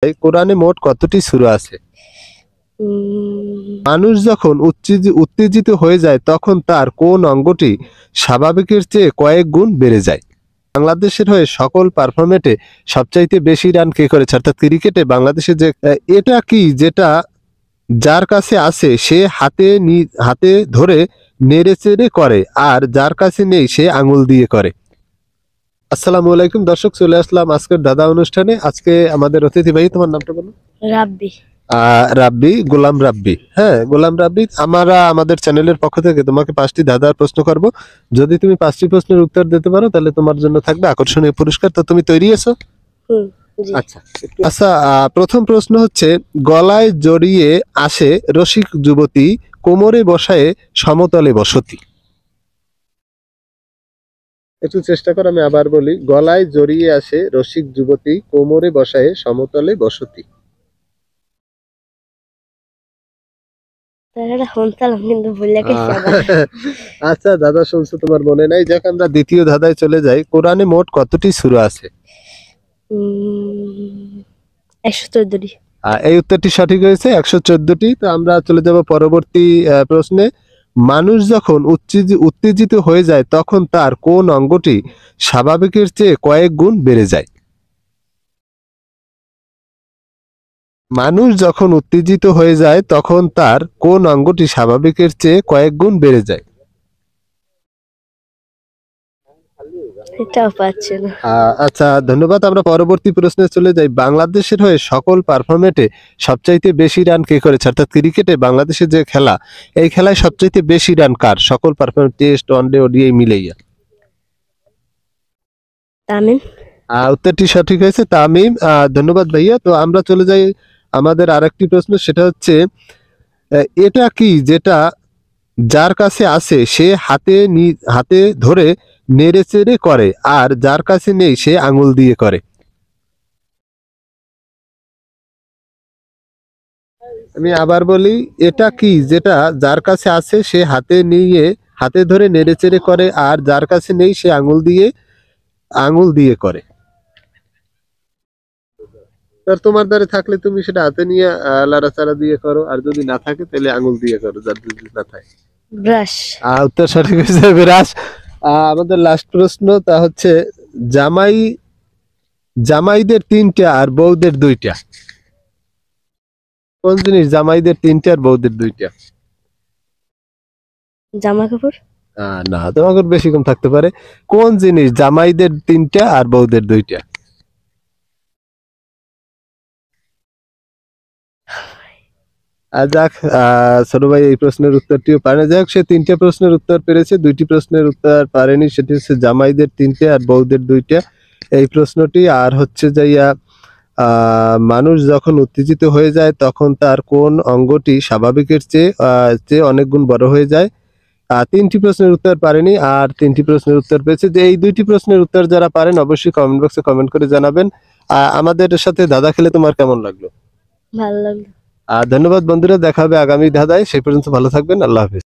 কোরআনে মোট কতটি সূরা আছে? মানুষ যখন উত্তেজিত হয়ে যায় তখন তার কোন অঙ্গটি স্বাভাবিকের চেয়ে কয়েক গুণ বেড়ে যায়? বাংলাদেশের হয়ে সকল পারফরমেটে সবচাইতে বেশি রান কে করেছে? অর্থাৎ ক্রিকেটে বাংলাদেশের যে এটা কি যেটা যার কাছে আছে সে হাতে ধরে নেড়েচেড়ে করে আর যার কাছে নেই সে আঙুল দিয়ে করে? আসসালামু আলাইকুম দর্শক, চলে আসলাম আজকের দাদা অনুষ্ঠানে। আজকে আমাদের অতিথি ভাই, তোমার নামটা বলো। রাব্বি। রাব্বি, গোলাম রাব্বি। হ্যাঁ, গোলাম রাব্বি। আমাদের চ্যানেলের পক্ষ থেকে তোমাকে 5টি দাদার প্রশ্ন করব। যদি তুমি 5টি প্রশ্নের উত্তর দিতে পারো তাহলে তোমার জন্য থাকবে আকর্ষণীয় পুরস্কার। তো তুমি তৈরি আছো? জি। আচ্ছা, প্রথম প্রশ্ন হচ্ছে, গলায় জড়িয়ে আসে রসিক যুবতী, কোমরে বসায়ে সমতলে বসতি। একটু চেষ্টা করো, আমি আবার বলি। গলায় জড়িয়ে আসে রসিক যুবতী, কোমরে বসায়ে সমতলে বসতি। তাহলে শুনছিলাম কিন্তু ভুলে গেছি আবার। আচ্ছা দাদা, শুনছো, তোমার মনে নাই? যাক, আমরা দ্বিতীয় ধাঁধায় চলে যাই। কোরআনে মোট কতটি সূরা আছে? 114টি। এই উত্তরটি সঠিক হয়েছে, 114টি। তো আমরা চলে যাব পরবর্তী প্রশ্নে। মানুষ যখন উত্তেজিত হয়ে যায় তখন তার কোন অঙ্গটি স্বাভাবিকের চেয়ে কয়েক গুণ বেড়ে যায়? মানুষ যখন উত্তেজিত হয়ে যায় তখন তার কোন অঙ্গটি স্বাভাবিকের চেয়ে কয়েক গুণ বেড়ে যায়? এটাও পাচ্ছি না। আচ্ছা, ধন্যবাদ। আমরা পরবর্তী প্রশ্নে চলে যাই। বাংলাদেশের হয়ে সকল পারফরমেটে সবচাইতে বেশি রান কে করেছে? অর্থাৎ ক্রিকেটে বাংলাদেশের যে খেলা, এই খেলায় সবচাইতে বেশি রান কার? সকল পারফরমেট, টেস্ট, ওয়ানডে, ওডিআই মিলাইয়া। তামিম। উত্তরটি সঠিক হয়েছে, তামিম। ধন্যবাদ ভাইয়া। তো আমরা চলে যাই আমাদের আরেকটি প্রশ্ন, সেটা হচ্ছে, এটা কি যেটা যার কাছে আছে সে হাতে ধরে নেড়েচেড়ে করে আর যার কাছে নেই সে আঙুল দিয়ে করে? আমি আবার বলি, এটা কি যেটা যার কাছে আছে সে হাতে ধরে নেড়েচেড়ে করে আর যার কাছে নেই সে আঙুল দিয়ে করে? তোমার দ্বারে থাকলে তুমি সেটা হাতে নিয়ে লাড়াচাড়া দিয়ে করো, আর যদি না থাকে তাহলে আঙুল দিয়ে করো, যার যদি না থাকে। ব্রাশ। উত্তর সঠিক হয়েছে, বিরাজ। আমাদের লাস্ট প্রশ্ন, তা হচ্ছে, জামাইদের 3টা আর বউদের 2টা। কোন জিনিস জামাইদের 3টা আর বউদের 2টা? জামা কাপড়। না, তোমাকে বেশি কম থাকতে পারে। কোন জিনিস জামাইদের 3টা আর বউদের 2টা? যাক, ছোট ভাই এই প্রশ্নের উত্তরটিও পারে না। যাক, সে 3টে প্রশ্নের উত্তর পেরেছে, 2টি প্রশ্নের উত্তর পারেনি। সেটি হচ্ছে জামাইদের 3টে আর বউদের 2টা, এই প্রশ্নটি। আর হচ্ছে যাইয়া, মানুষ যখন উত্তেজিত হয়ে যায় তখন তার কোন অঙ্গটি স্বাভাবিকের চেয়ে অনেক গুণ বড় হয়ে যায়। 3টি প্রশ্নের উত্তর পারেনি, আর 3টি প্রশ্নের উত্তর পেয়েছে। যে এই 2টি প্রশ্নের উত্তর যারা পারেন অবশ্যই কমেন্ট বক্সে কমেন্ট করে জানাবেন। আমাদের সাথে দাদা খেলে তোমার কেমন লাগলো? ভালো লাগলো। ধন্যবাদ বন্ধুরা, দেখা হবে আগামী ধাঁধায়। সেই পর্যন্ত ভালো থাকবেন। আল্লাহ হাফেজ।